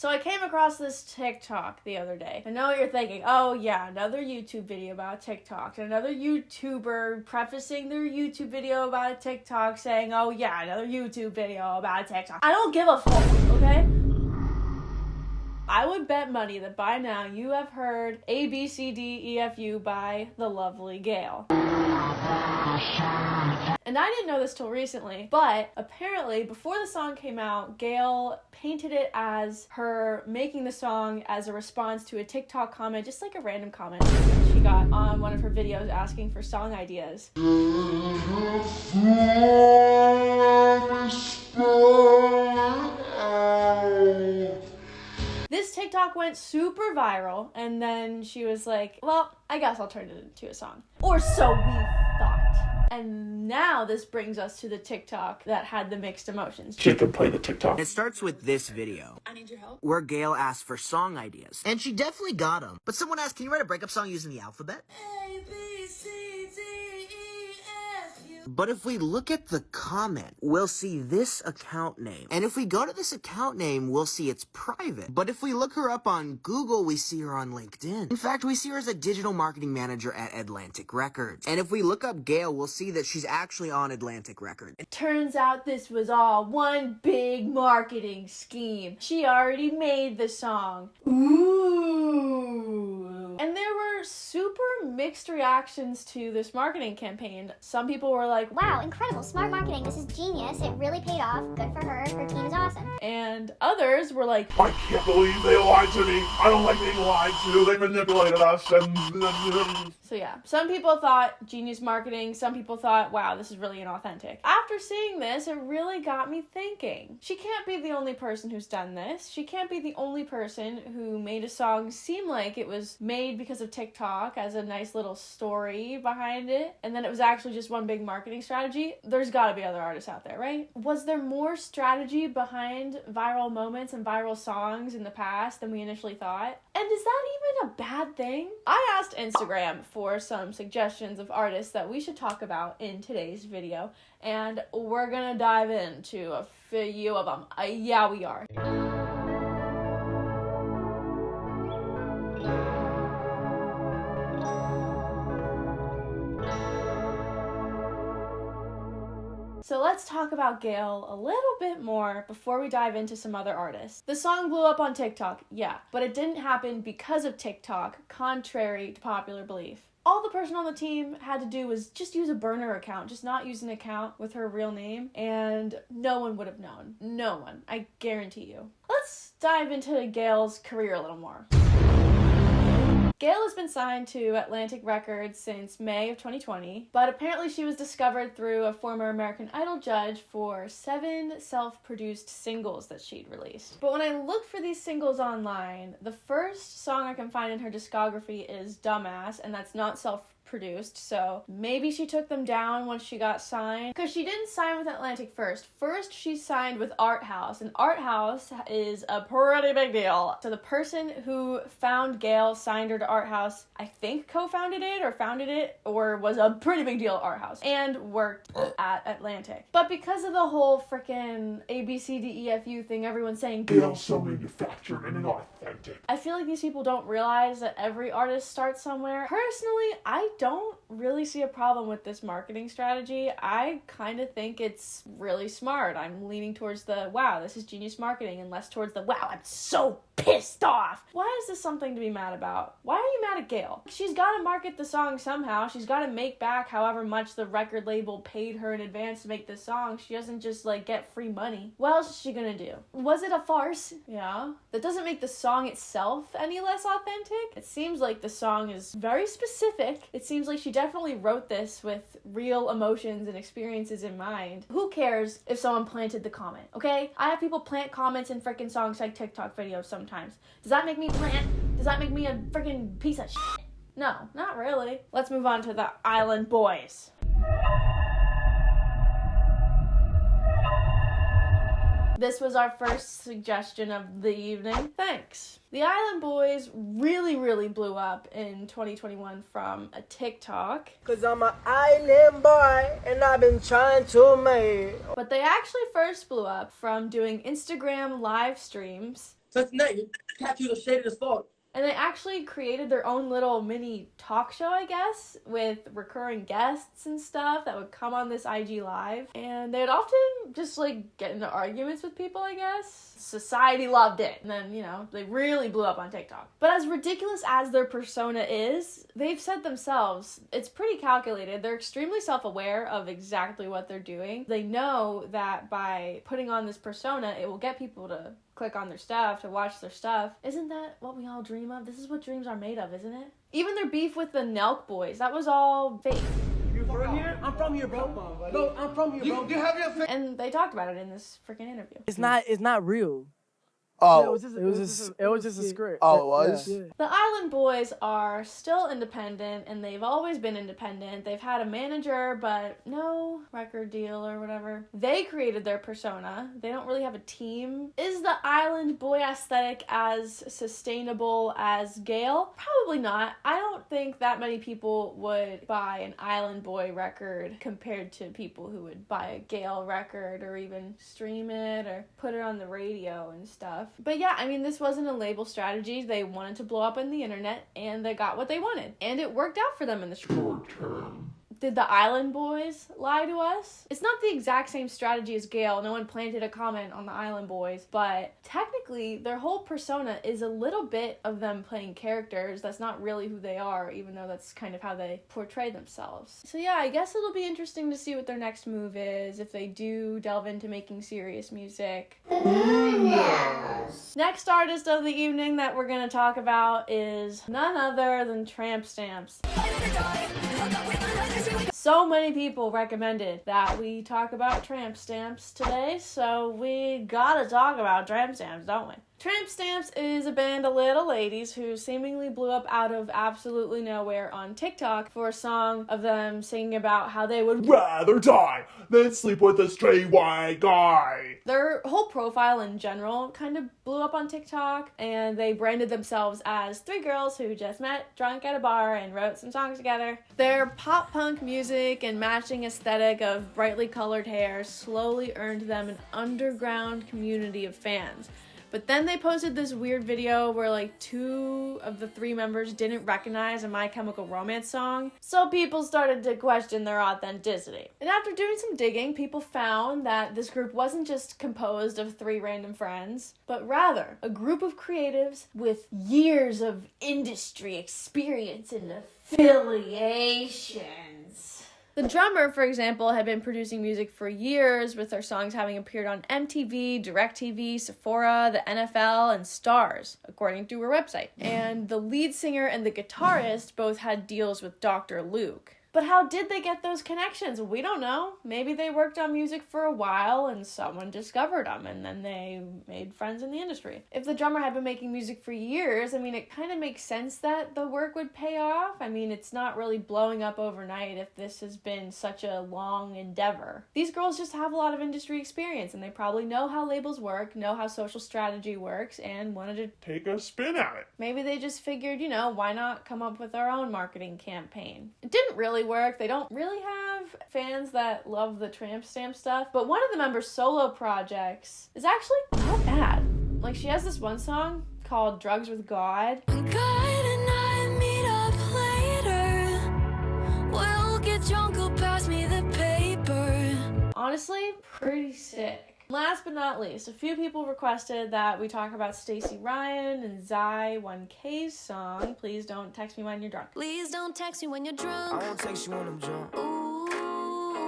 So I came across this TikTok the other day. I know what you're thinking. Oh yeah, another YouTube video about TikTok. Another YouTuber prefacing their YouTube video about a TikTok saying, oh yeah, another YouTube video about a TikTok. I don't give a fuck, okay? I would bet money that by now you have heard A, B, C, D, E, F, U by the lovely Gayle. And I didn't know this till recently, but apparently before the song came out, Gayle painted it as her making the song as a response to a TikTok comment, just like a random comment that she got on one of her videos asking for song ideas. This TikTok went super viral, and then she was like, well, I guess I'll turn it into a song. Or so we thought. And now this brings us to the TikTok that had the mixed emotions. She can play the TikTok. It starts with this video. I need your help. Where Gayle asked for song ideas. And she definitely got them. But someone asked, can you write a breakup song using the alphabet? A, B, C, D, E, F, U. But if we look at the comment, we'll see this account name. And if we go to this account name, we'll see it's private. But if we look her up on Google, we see her on LinkedIn. In fact, we see her as a digital marketing manager at Atlantic Records. And if we look up Gayle, we'll see that she's actually on Atlantic Records. It turns out this was all one big marketing scheme. She already made the song. Ooh. And there were super mixed reactions to this marketing campaign. Some people were like, wow, incredible, smart marketing, this is genius, it really paid off, good for her team is awesome. And others were like, I can't believe they lied to me. I don't like being lied to. They manipulated us. So yeah, some people thought genius marketing, some people thought, wow, this is really inauthentic. After seeing this, it really got me thinking. She can't be the only person who's done this. She can't be the only person who made a song seem like it was made because of TikTok as a nice little story behind it, and then it was actually just one big marketing strategy. There's gotta be other artists out there, right? Was there more strategy behind viral moments and viral songs in the past than we initially thought? And is that even a bad thing? I asked Instagram for some suggestions of artists that we should talk about in today's video, and we're gonna dive into a few of them. Yeah, we are. So let's talk about Gayle a little bit more before we dive into some other artists. The song blew up on TikTok, yeah, but it didn't happen because of TikTok, contrary to popular belief. All the person on the team had to do was just use a burner account, just not use an account with her real name, and no one would have known. No one, I guarantee you. Let's dive into Gayle's career a little more. Gayle has been signed to Atlantic Records since May of 2020, but apparently she was discovered through a former American Idol judge for 7 self-produced singles that she'd released. But when I look for these singles online, the first song I can find in her discography is Dumbass, and that's not self-produced, so maybe she took them down once she got signed, because she didn't sign with Atlantic first. First, she signed with Art House, and Art House is a pretty big deal. So the person who found Gayle signed her to Art House, I think co-founded it, or founded it, or was a pretty big deal at Art House, and worked at Atlantic. But because of the whole frickin' ABCDEFU thing, everyone's saying Gayle's so manufactured and inauthentic. I feel like these people don't realize that every artist starts somewhere. Personally, I don't really see a problem with this marketing strategy. I kind of think it's really smart. I'm leaning towards the, wow, this is genius marketing, and less towards the, wow, I'm so pissed off. Why is this something to be mad about? Why are you mad at Gayle? She's got to market the song somehow. She's got to make back however much the record label paid her in advance to make this song. She doesn't just, like, get free money. What else is she gonna do? Was it a farce? Yeah. That doesn't make the song itself any less authentic. It seems like the song is very specific. It seems like she definitely wrote this with real emotions and experiences in mind. Who cares if someone planted the comment, okay? I have people plant comments in frickin' songs like TikTok videos sometimes. Does that make me plant? Does that make me a frickin' piece of shit? No, not really. Let's move on to the Island Boys. This was our first suggestion of the evening. Thanks. The Island Boys really blew up in 2021 from a TikTok. Cause I'm an island boy and I've been trying to make. But they actually first blew up from doing Instagram live streams Cincinnati, tattoos are shaded as fuck. And they actually created their own little mini talk show, I guess, with recurring guests and stuff that would come on this IG Live. And they'd often just, like, get into arguments with people, I guess. Society loved it. And then, you know, they really blew up on TikTok. But as ridiculous as their persona is, they've said themselves, it's pretty calculated. They're extremely self-aware of exactly what they're doing. They know that by putting on this persona, it will get people to click on their stuff, to watch their stuff. Isn't that what we all dream of? This is what dreams are made of, isn't it? Even their beef with the Nelk boys, that was all fake. You from here? I'm from here, bro. No, I'm from here, bro. You have your face. And they talked about it in this freaking interview. It's not real. Oh, Yeah, it was just a script. Oh, it was? Yeah. The Island Boys are still independent, and they've always been independent. They've had a manager, but no record deal or whatever. They created their persona. They don't really have a team. Is the Island Boy aesthetic as sustainable as Gayle? Probably not. I don't think that many people would buy an Island Boy record compared to people who would buy a Gayle record or even stream it or put it on the radio and stuff. But yeah, I mean, this wasn't a label strategy. They wanted to blow up on the internet, and they got what they wanted. And it worked out for them in the short term. Did the Island Boys lie to us? It's not the exact same strategy as Gayle. No one planted a comment on the Island Boys, but technically their whole persona is a little bit of them playing characters. That's not really who they are, even though that's kind of how they portray themselves. So yeah, I guess it'll be interesting to see what their next move is, if they do delve into making serious music. Next artist of the evening that we're going to talk about is none other than Tramp Stamps. So many people recommended that we talk about Tramp Stamps today, so we gotta talk about Tramp Stamps, don't we? Tramp Stamps is a band of little ladies who seemingly blew up out of absolutely nowhere on TikTok for a song of them singing about how they would Rather die than sleep with a straight white guy. Their whole profile in general kind of blew up on TikTok, and they branded themselves as three girls who just met drunk at a bar and wrote some songs together. Their pop punk music and matching aesthetic of brightly colored hair slowly earned them an underground community of fans. But then they posted this weird video where like two of the three members didn't recognize a My Chemical Romance song, so people started to question their authenticity. And after doing some digging, people found that this group wasn't just composed of three random friends, but rather a group of creatives with years of industry experience and affiliations. The drummer, for example, had been producing music for years, with their songs having appeared on MTV, DirecTV, Sephora, the NFL, and Stars, according to her website. And the lead singer and the guitarist both had deals with Dr. Luke. But how did they get those connections? We don't know. Maybe they worked on music for a while and someone discovered them and then they made friends in the industry. If the drummer had been making music for years, I mean, it kind of makes sense that the work would pay off. I mean, it's not really blowing up overnight if this has been such a long endeavor. These girls just have a lot of industry experience and they probably know how labels work, know how social strategy works, and wanted to Take a spin at it. maybe they just figured, why not come up with our own marketing campaign? It didn't really work. They don't really have fans that love the Tramp Stamp stuff, but one of the members' solo projects is actually not bad. Like, she has this one song called Drugs with God. God and I meet up later. We'll get drunk, go pass me the paper. Honestly, pretty sick. Last but not least, a few people requested that we talk about Stacey Ryan and Zai 1K's song, Please Don't Text Me When You're Drunk. Please don't text me when you're drunk. I won't text you when I'm drunk. Ooh.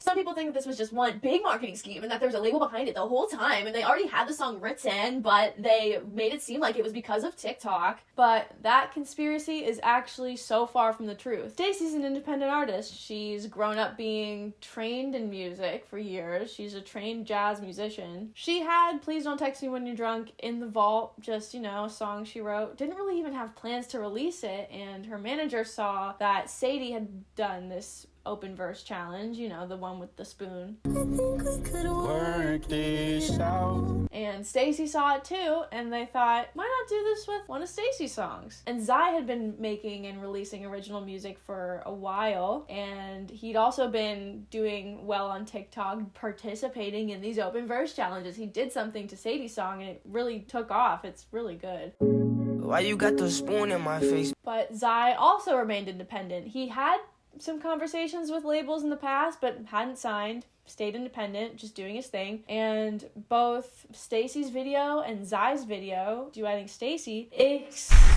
Some people think that this was just one big marketing scheme and that there was a label behind it the whole time and they already had the song written, but they made it seem like it was because of TikTok. But that conspiracy is actually so far from the truth. Stacey's an independent artist. She's grown up being trained in music for years. She's a trained jazz musician. She had Please Don't Text Me When You're Drunk in the vault, just, a song she wrote. Didn't really even have plans to release it, and her manager saw that Sadie had done this open verse challenge, you know, the one with the spoon. Work this out. And Stacy saw it too, and they thought, why not do this with one of Stacy's songs? And Zai had been making and releasing original music for a while, and he'd also been doing well on TikTok, participating in these open verse challenges. He did something to Sadie's song, and it really took off. It's really good. Why you got the spoon in my face? But Zai also remained independent. He had some conversations with labels in the past, but hadn't signed. Stayed independent, just doing his thing. And both Stacy's video and Zai's video, duetting Stacy, exploded.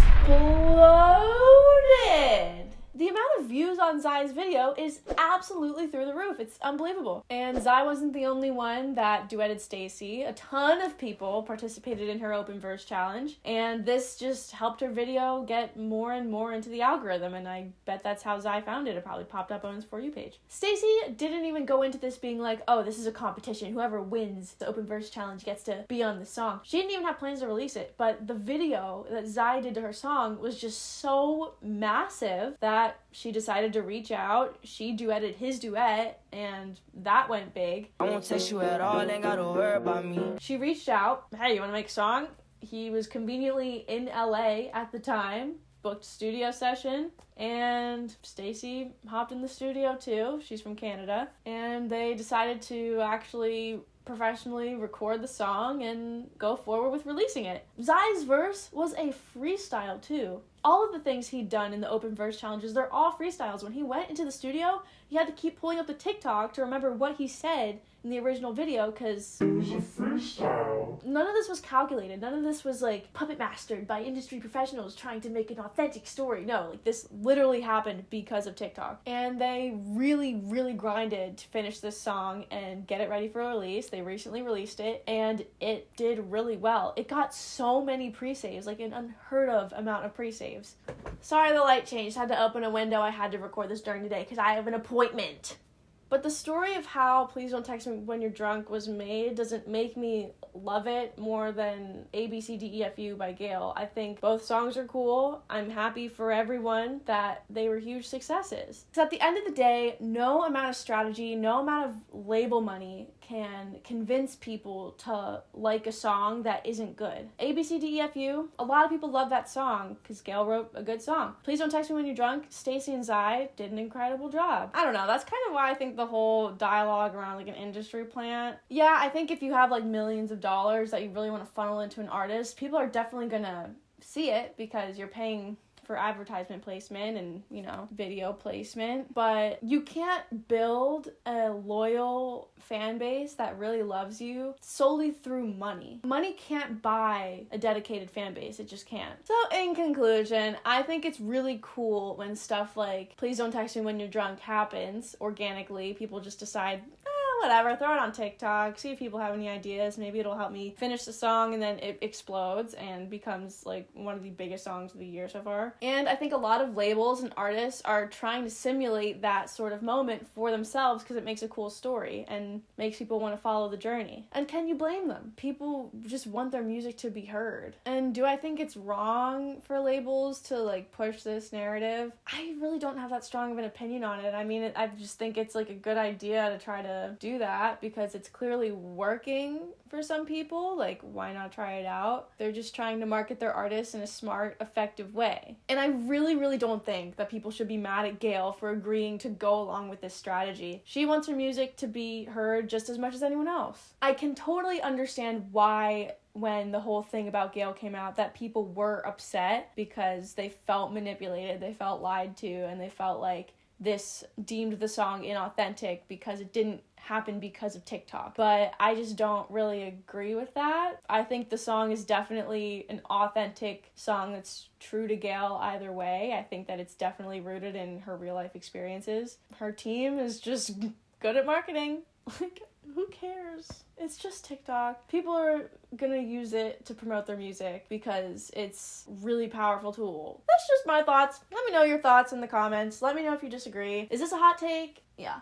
The amount of views on Zai's video is absolutely through the roof. It's unbelievable. And Zai wasn't the only one that duetted Stacy. A ton of people participated in her open verse challenge, and this just helped her video get more and more into the algorithm, and I bet that's how Zai found it. It probably popped up on his For You page. Stacy didn't even go into this being like, oh, this is a competition. Whoever wins the open verse challenge gets to be on the song. She didn't even have plans to release it, but the video that Zai did to her song was just so massive that she decided to reach out. She duetted his duet, and that went big. I won't text you at all, ain't gotta worry about me. She reached out, hey, you wanna make a song? He was conveniently in LA at the time, booked a studio session, and Stacy hopped in the studio too. She's from Canada, and they decided to actually professionally record the song and go forward with releasing it. Zai's verse was a freestyle too. All of the things he'd done in the open verse challenges, they're all freestyles. When he went into the studio, he had to keep pulling up the TikTok to remember what he said in the original video, because It was a freestyle. none of this was calculated. None of this was like puppet mastered by industry professionals trying to make an authentic story. No, like this literally happened because of TikTok. And they really, really grinded to finish this song and get it ready for release. They recently released it, and it did really well. It got so many pre-saves, like an unheard of amount of pre-saves. Sorry the light changed. I had to open a window. I had to record this during the day because I have an appointment. But the story of how Please Don't Text Me When You're Drunk was made doesn't make me love it more than ABCDEFU by Gayle. I think both songs are cool. I'm happy for everyone that they were huge successes. Because at the end of the day, no amount of strategy, no amount of label money can convince people to like a song that isn't good. ABCDEFU, a lot of people love that song because Gayle wrote a good song. Please Don't Text Me When You're Drunk, Stacy and Zai did an incredible job. I don't know, that's kind of why I think the whole dialogue around like an industry plant. Yeah, I think if you have like millions of dollars that you really want to funnel into an artist, people are definitely gonna see it because you're paying for advertisement placement and, you know, video placement. But you can't build a loyal fan base that really loves you solely through money. Money can't buy a dedicated fan base. It just can't. So in conclusion, I think it's really cool when stuff like Please Don't Text Me When You're Drunk happens organically. People just decide, whatever, throw it on TikTok, see if people have any ideas. Maybe it'll help me finish the song, and then it explodes and becomes like one of the biggest songs of the year so far. And I think a lot of labels and artists are trying to simulate that sort of moment for themselves because it makes a cool story and makes people want to follow the journey. And can you blame them? People just want their music to be heard. And do I think it's wrong for labels to like push this narrative? I really don't have that strong of an opinion on it. I mean, I just think it's like a good idea to try to do that because it's clearly working for some people. Like, why not try it out? They're just trying to market their artists in a smart, effective way. And I really, really don't think that people should be mad at Gayle for agreeing to go along with this strategy. She wants her music to be heard just as much as anyone else. I can totally understand why when the whole thing about Gayle came out that people were upset because they felt manipulated, they felt lied to, and they felt like this deemed the song inauthentic because it didn't happen because of TikTok. But I just don't really agree with that. I think the song is definitely an authentic song that's true to Gayle either way. I think that it's definitely rooted in her real life experiences. Her team is just good at marketing. Like, who cares? It's just TikTok. People are gonna use it to promote their music because it's a really powerful tool. That's just my thoughts. Let me know your thoughts in the comments. Let me know if you disagree. Is this a hot take? Yeah.